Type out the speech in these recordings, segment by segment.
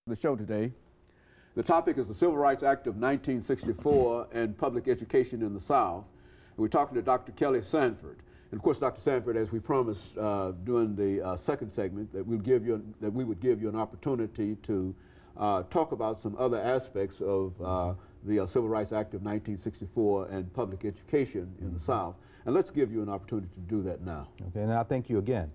The show today. The topic is the Civil Rights Act of 1964 and public education in the South. And we're talking to Dr. Kelly Sanford. And of course, Dr. Sanford, as we promised during the second segment, that we would give you an opportunity to talk about some other aspects of the Civil Rights Act of 1964 and public education in the South. And let's give you an opportunity to do that now. Okay, and I thank you again.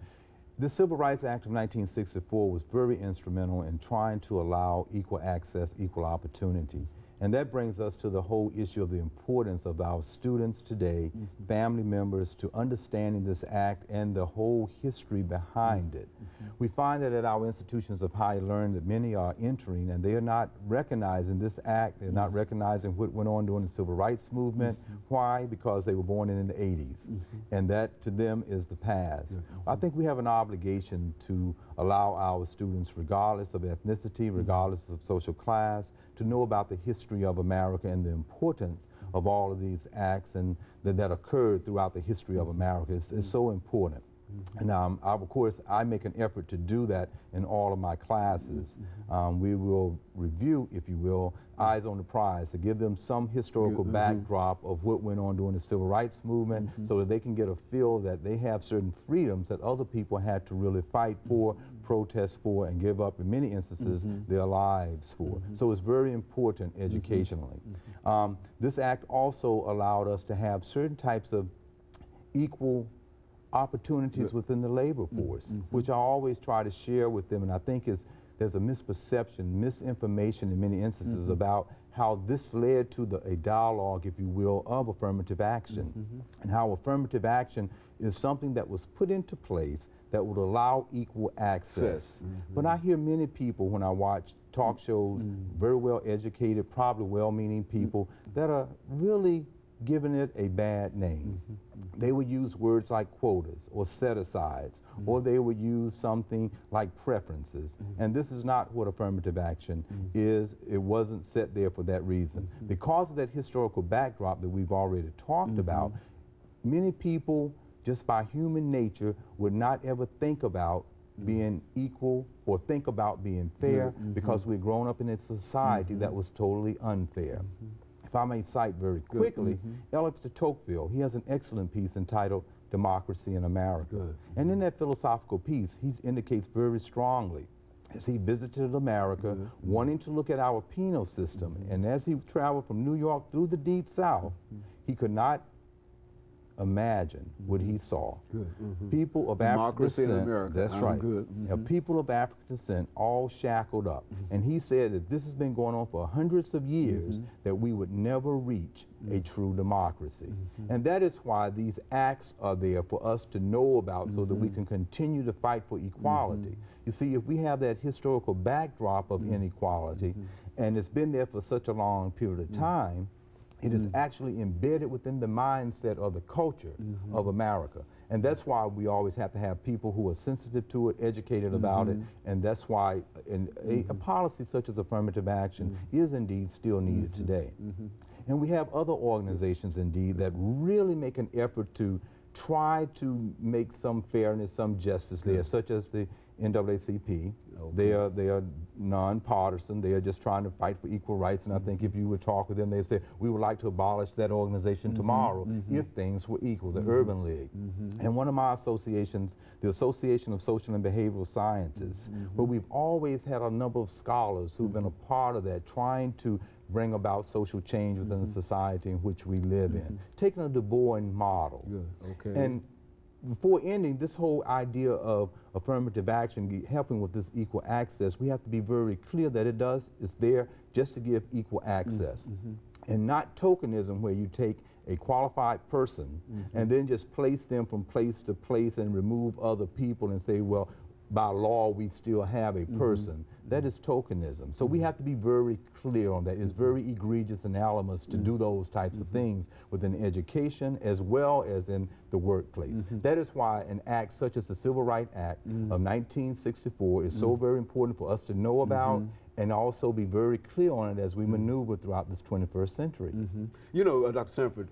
The Civil Rights Act of 1964 was very instrumental in trying to allow equal access, equal opportunity. And that brings us to the whole issue of the importance of our students today, family members, to understanding this act and the whole history behind it. We find that at our institutions of higher learning that many are entering and they are not recognizing this act, they're not recognizing what went on during the Civil Rights Movement. Why? Because they were born in the 80s. And that to them is the past. I think we have an obligation to allow our students, regardless of ethnicity, regardless of social class, to know about the history of America and the importance of all of these acts and that occurred throughout the history of America. It's so important. And of course, I make an effort to do that in all of my classes. We will review, if you will, Eyes on the Prize, to give them some historical backdrop of what went on during the Civil Rights Movement so that they can get a feel that they have certain freedoms that other people had to really fight for, protest for, and give up, in many instances, their lives for. So it's very important educationally. This act also allowed us to have certain types of equal opportunities within the labor force, which I always try to share with them, and I think there's a misperception, misinformation in many instances about how this led to a dialogue, if you will, of affirmative action, and how affirmative action is something that was put into place that would allow equal access. But I hear many people when I watch talk shows, very well educated, probably well-meaning people, that are really giving it a bad name. They would use words like quotas or set-asides, or they would use something like preferences. And this is not what affirmative action is. It wasn't set there for that reason. Because of that historical backdrop that we've already talked about, many people, just by human nature, would not ever think about being equal or think about being fair because we've grown up in a society that was totally unfair. If I may cite very quickly, Alex de Tocqueville, he has an excellent piece entitled Democracy in America. And in that philosophical piece, he indicates very strongly, as he visited America, wanting to look at our penal system, and as he traveled from New York through the Deep South, he could not imagine what he saw. People of African descent, that's right, people of African descent all shackled up. And he said that this has been going on for hundreds of years, that we would never reach a true democracy. And that is why these acts are there for us to know about so that we can continue to fight for equality. You see, if we have that historical backdrop of inequality, and it's been there for such a long period of time, it is actually embedded within the mindset of the culture of America. And that's why we always have to have people who are sensitive to it, educated about it, and that's why a policy such as affirmative action is indeed still needed today. And we have other organizations indeed that really make an effort to try to make some fairness, some justice there, such as the NAACP. They are nonpartisan. They are just trying to fight for equal rights. And I think if you would talk with them, they say, we would like to abolish that organization tomorrow if things were equal, the Urban League. And one of my associations, the Association of Social and Behavioral Sciences, where we've always had a number of scholars who've been a part of that, trying to bring about social change within the society in which we live in, taking a Du Bois model. And before ending this whole idea of affirmative action, helping with this equal access, we have to be very clear that it's there just to give equal access. And not tokenism, where you take a qualified person and then just place them from place to place and remove other people and say, well, by law we still have a person. That is tokenism. So we have to be very clear on that. It's very egregious in elements to do those types of things within education as well as in the workplace. That is why an act such as the Civil Rights Act of 1964 is so very important for us to know about and also be very clear on it as we maneuver throughout this 21st century. You know, Dr. Sanford,